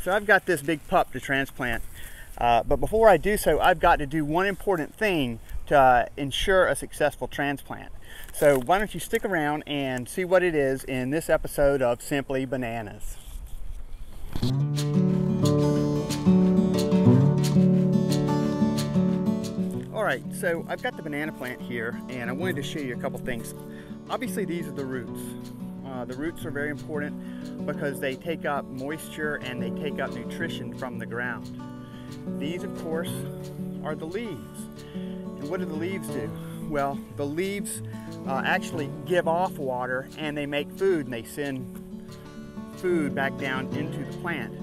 So I've got this big pup to transplant, but before I do so, I've got to do one important thing to ensure a successful transplant. So why don't you stick around and see what it is in this episode of Simply Bananas. Alright, so I've got the banana plant here, and I wanted to show you a couple things. Obviously these are the roots. The roots are very important because they take up moisture and they take up nutrition from the ground. These, of course, are the leaves. And what do the leaves do? Well, the leaves actually give off water and they make food, and they send food back down into the plant.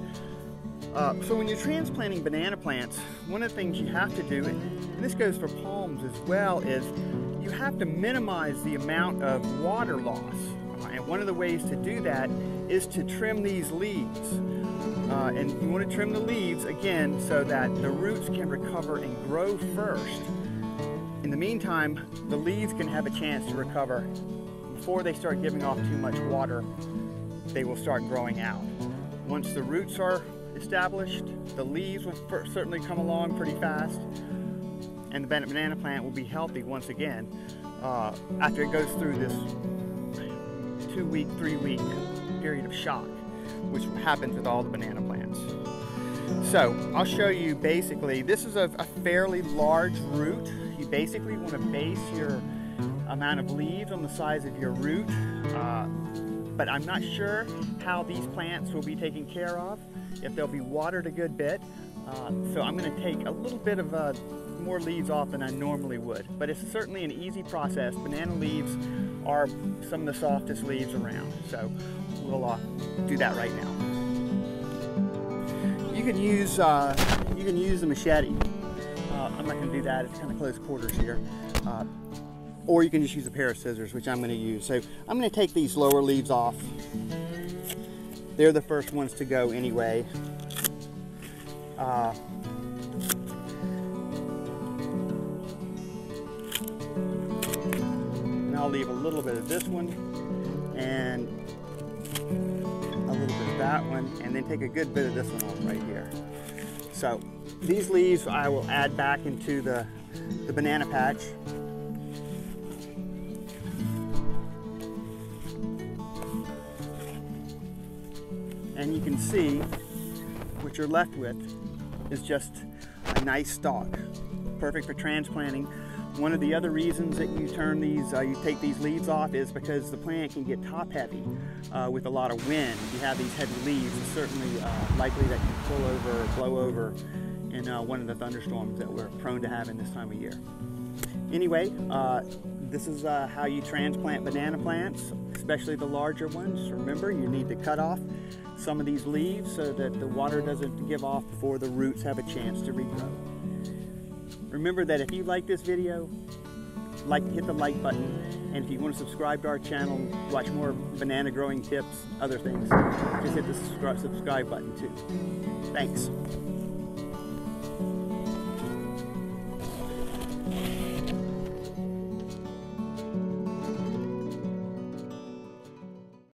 So when you're transplanting banana plants, one of the things you have to do, and this goes for palms as well, is you have to minimize the amount of water loss. And one of the ways to do that is to trim these leaves. And you want to trim the leaves, again, so that the roots can recover and grow first. In the meantime, the leaves can have a chance to recover. Before they start giving off too much water, they will start growing out. Once the roots are established, the leaves will certainly come along pretty fast, and the banana plant will be healthy once again after it goes through this 2-week, 3-week period of shock, which happens with all the banana plants. So I'll show you basically, this is a fairly large root. You basically want to base your amount of leaves on the size of your root, but I'm not sure how these plants will be taken care of, if they'll be watered a good bit. So I'm going to take a little bit of more leaves off than I normally would, but it's certainly an easy process. Banana leaves are some of the softest leaves around, so we'll do that right now. You can use a machete. I'm not going to do that, it's kind of close quarters here. Or you can just use a pair of scissors, which I'm going to use. So I'm going to take these lower leaves off. They're the first ones to go anyway. And I'll leave a little bit of this one and a little bit of that one, and then take a good bit of this one off right here. So these leaves I will add back into the banana patch. And you can see what you're left with is just a nice stalk, perfect for transplanting. One of the other reasons that you turn these, you take these leaves off, is because the plant can get top heavy with a lot of wind. If you have these heavy leaves, it's certainly likely that you pull over or blow over in one of the thunderstorms that we're prone to having this time of year. Anyway, this is how you transplant banana plants, especially the larger ones. Remember, you need to cut off some of these leaves so that the water doesn't give off before the roots have a chance to regrow. Remember that if you like this video, hit the like button, and if you want to subscribe to our channel, watch more banana growing tips, other things, just hit the subscribe button too. Thanks.